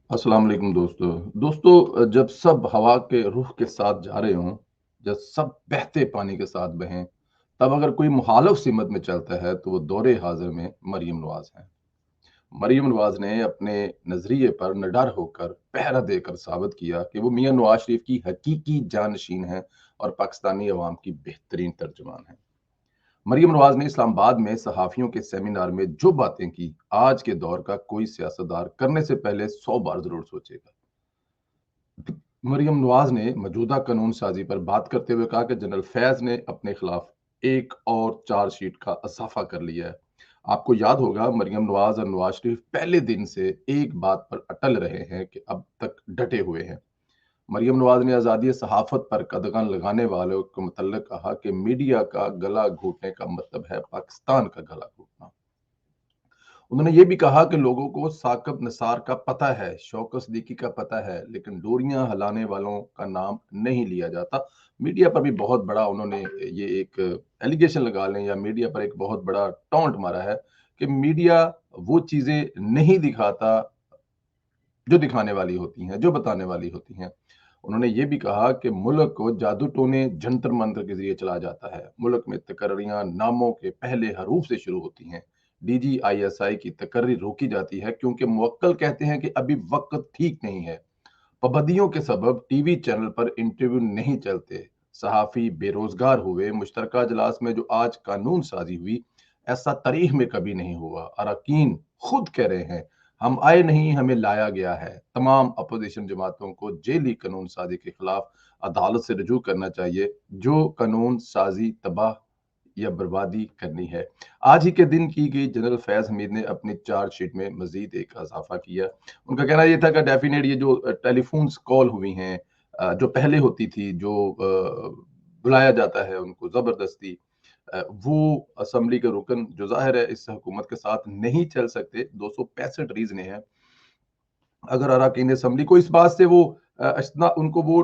अस्सलाम वालेकुम दोस्तों, जब सब हवा के रुख के साथ जा रहे हों, जब सब बहते पानी के साथ बहें, तब अगर कोई मुखालिफ सिमत में चलता है तो वो दौरे हाजिर में मरियम नवाज हैं। मरियम नवाज ने अपने नजरिए पर निडर होकर पहरा देकर साबित किया कि वो मियां नवाज शरीफ की हकीकी जानशीन हैं और पाकिस्तानी अवाम की बेहतरीन तर्जुमान हैं। मरियम नवाज ने इस्लामाबाद में सहाफियों के सेमिनार में जो बातें की, आज के दौर का कोई सियासतदान करने से पहले 100 बार जरूर सोचेगा। मरियम नवाज ने मौजूदा कानून साजी पर बात करते हुए कहा कि जनरल फैज ने अपने खिलाफ एक और चार्जशीट का इजाफा कर लिया है। आपको याद होगा, मरियम नवाज और नवाज शरीफ पहले दिन से एक बात पर अटल रहे हैं कि अब तक डटे हुए हैं। मरियम नवाज ने आज़ादी सहाफत पर कदगन लगाने वालों के मुतल्लिक कहा कि मीडिया का गला घोटने का मतलब है पाकिस्तान का गला घोटना। उन्होंने ये भी कहा कि लोगों को साकब निसार का पता है, शौकत सिद्दीकी का पता है, लेकिन डोरियां हिलाने वालों का नाम नहीं लिया जाता। मीडिया पर भी बहुत बड़ा उन्होंने ये एक एलिगेशन लगा लें या मीडिया पर एक बहुत बड़ा टॉन्ट मारा है कि मीडिया वो चीजें नहीं दिखाता जो दिखाने वाली होती हैं, जो बताने वाली होती हैं। उन्होंने ये भी कहा कि मुल्क को जादू टोने जंतर मंत्र के जरिए चला जाता है। मुल्क में तकर्रियां नामों के पहले हरूफ से शुरू होती हैं। DGISI की तकर्री रोकी जाती है क्योंकि मुवक्किल कहते हैं कि अभी वक्त ठीक नहीं है। पाबंदियों के सबब टीवी चैनल पर इंटरव्यू नहीं चलते, सहाफी बेरोजगार हुए। मुश्तरका इजलास में जो आज कानून साजी हुई, ऐसा तारीख में कभी नहीं हुआ। अरकान खुद कह रहे हैं, हम आए नहीं, हमें लाया गया है। तमाम अपोजिशन जमातों को जेली कानून साजी के खिलाफ अदालत से रजू करना चाहिए। जो कानून साजी तबाह या बर्बादी करनी है। आज ही के दिन की गई जनरल फैज हमीद ने अपनी चार्जशीट में मजीद एक इजाफा किया। उनका कहना यह था कि डेफिनेट ये जो टेलीफोन कॉल हुई हैं, जो पहले होती थी, जो बुलाया जाता है उनको जबरदस्ती, वो असम्बली के रुकन जो जाहिर है इस हुकूमत के साथ नहीं चल सकते। 265 रीजन हैं। अगर अरकान असम्बली को इस बात से वो उनको वो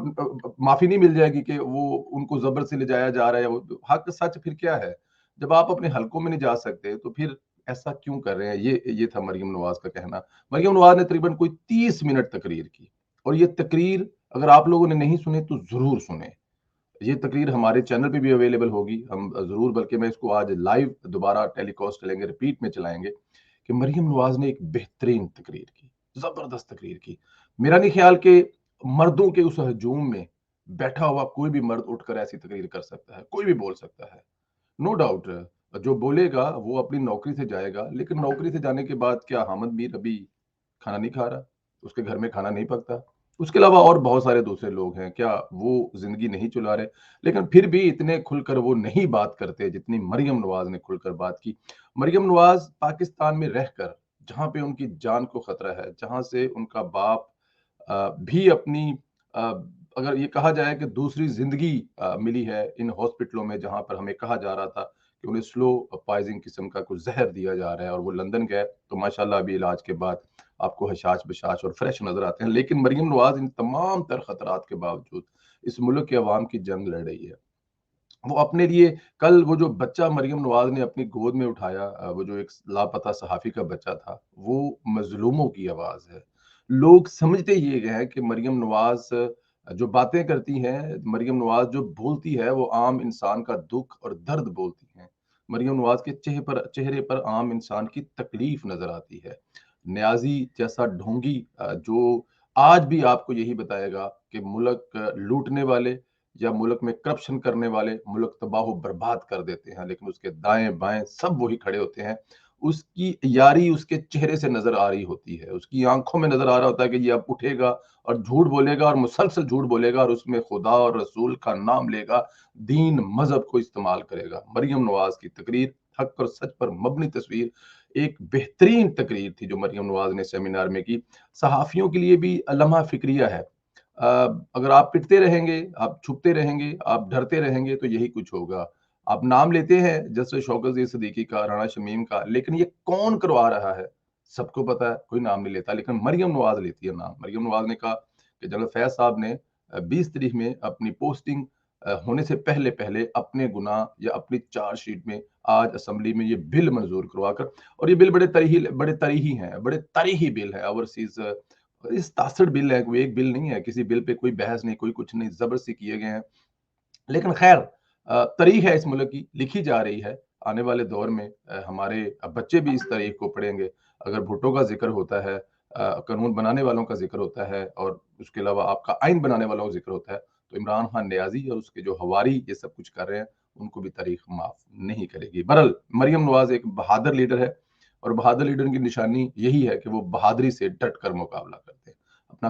माफी नहीं मिल जाएगी कि वो उनको जबर से ले जाया जा रहा है, वो हक सच फिर क्या है? जब आप अपने हलकों में नहीं जा सकते तो फिर ऐसा क्यों कर रहे हैं? ये था मरियम नवाज का कहना। मरियम नवाज ने तकरीबन कोई 30 मिनट तकरीर की, और ये तकरीर अगर आप लोगों ने नहीं सुने तो जरूर सुने। ये तकरीर हमारे चैनल पे भी अवेलेबल होगी, हम जरूर, बल्कि मैं इसको आज लाइव दोबारा टेलीकास्ट करेंगे, रिपीट में चलाएंगे कि मरियम नवाज ने एक बेहतरीन तकरीर की, जबरदस्त तकरीर की। मेरा नहीं ख्याल कि मर्दों के उस हजूम में बैठा हुआ कोई भी मर्द उठकर ऐसी तकरीर कर सकता है, कोई भी बोल सकता है। नो डाउट, जो बोलेगा वो अपनी नौकरी से जाएगा, लेकिन नौकरी से जाने के बाद क्या हामिद मीर अभी खाना नहीं खा रहा? उसके घर में खाना नहीं पकता? उसके अलावा और बहुत सारे दूसरे लोग हैं, क्या वो जिंदगी नहीं चला रहे? लेकिन फिर भी इतने खुलकर वो नहीं बात करते जितनी मरियम नवाज ने खुलकर बात की। मरियम नवाज पाकिस्तान में रहकर, जहां पे उनकी जान को खतरा है, जहां से उनका बाप भी अपनी अ, अगर ये कहा जाए कि दूसरी जिंदगी मिली है इन हॉस्पिटलों में, जहां पर हमें कहा जा रहा था कि उन्हें स्लो पॉइजनिंग किस्म का कुछ जहर दिया जा रहा है, और वो लंदन गए तो माशाल्लाह अभी इलाज के बाद आपको हशाश बशाश और फ्रेश नजर आते हैं। लेकिन मरियम नवाज इन तमाम तर खतरात के बावजूद इस मुल्क के अवाम की जंग लड़ रही है। वो अपने लिए, कल वो जो बच्चा मरियम नवाज ने अपनी गोद में उठाया, वो जो एक लापता सहाफी का बच्चा था, वो मजलूमों की आवाज है। लोग समझते ये गए हैं कि मरियम नवाज जो बातें करती हैं, मरियम नवाज जो बोलती है, वो आम इंसान का दुख और दर्द बोलती हैं। मरियम नवाज के चेहरे पर आम इंसान की तकलीफ नजर आती है। न्याजी जैसा ढोंगी जो आज भी आपको यही बताएगा कि मुल्क लूटने वाले या मुल्क में करप्शन करने वाले मुल्क तबाह बर्बाद कर देते हैं, लेकिन उसके दाएं बाएं सब वही खड़े होते हैं। उसकी यारी उसके चेहरे से नजर आ रही होती है, उसकी आंखों में नजर आ रहा होता है कि ये अब उठेगा और झूठ बोलेगा, और मुसलसल झूठ बोलेगा, और उसमें खुदा और रसूल का नाम लेगा, दीन मजहब को इस्तेमाल करेगा। मरियम नवाज की तकरीर हक और सच पर मबनी तस्वीर, एक बेहतरीन तकरीर थी जो मरियम नवाज ने सेमिनार में की। सहाफियों के लिए भी लम्हा फिक्रिया है। अ, अगर आप पिटते रहेंगे, आप छुपते रहेंगे, आप डरते रहेंगे तो यही कुछ होगा। आप नाम लेते हैं जैसे शौकत सिद्दीकी का, राणा शमीम का, लेकिन ये कौन करवा रहा है सबको पता है, कोई नाम नहीं लेता, लेकिन मरियम नवाज लेती है नाम। मरियम नवाज ने कहा कि जनरल फैज साहब ने 20 तारीख में अपनी पोस्टिंग होने से पहले पहले अपने गुनाह या अपनी चार्जशीट में आज असेंबली में ये बिल मंजूर करवा कर, और ये बिल बड़े तरीही हैं, बड़े तरीही बिल है, ओवरसीज اور یہ 67 बिल है, कोई एक बिल नहीं है, किसी बिल पे कोई बहस नहीं, कोई कुछ नहीं, ज़बरदस्ती किए गए हैं। लेकिन खैर तारीख है इस मुल्क की, लिखी जा रही है। आने वाले दौर में हमारे बच्चे भी इस तारीख को पढ़ेंगे। अगर भुट्टो का ज़िक्र होता है, कानून बनाने वालों का ज़िक्र होता है और उसके अलावा आपका आइन बनाने वालों का ज़िक्र होता है, तो इमरान खान नियाज़ी और उसके जो हवारी ये सब कुछ कर रहे हैं, उनको भी तारीख माफ़ नहीं करेगी। बहरहाल मरियम नवाज़ एक बहादुर लीडर है और बहादुर लीडर की निशानी यही है कि वो बहादुरी से डट कर मुकाबला करते हैं। अपना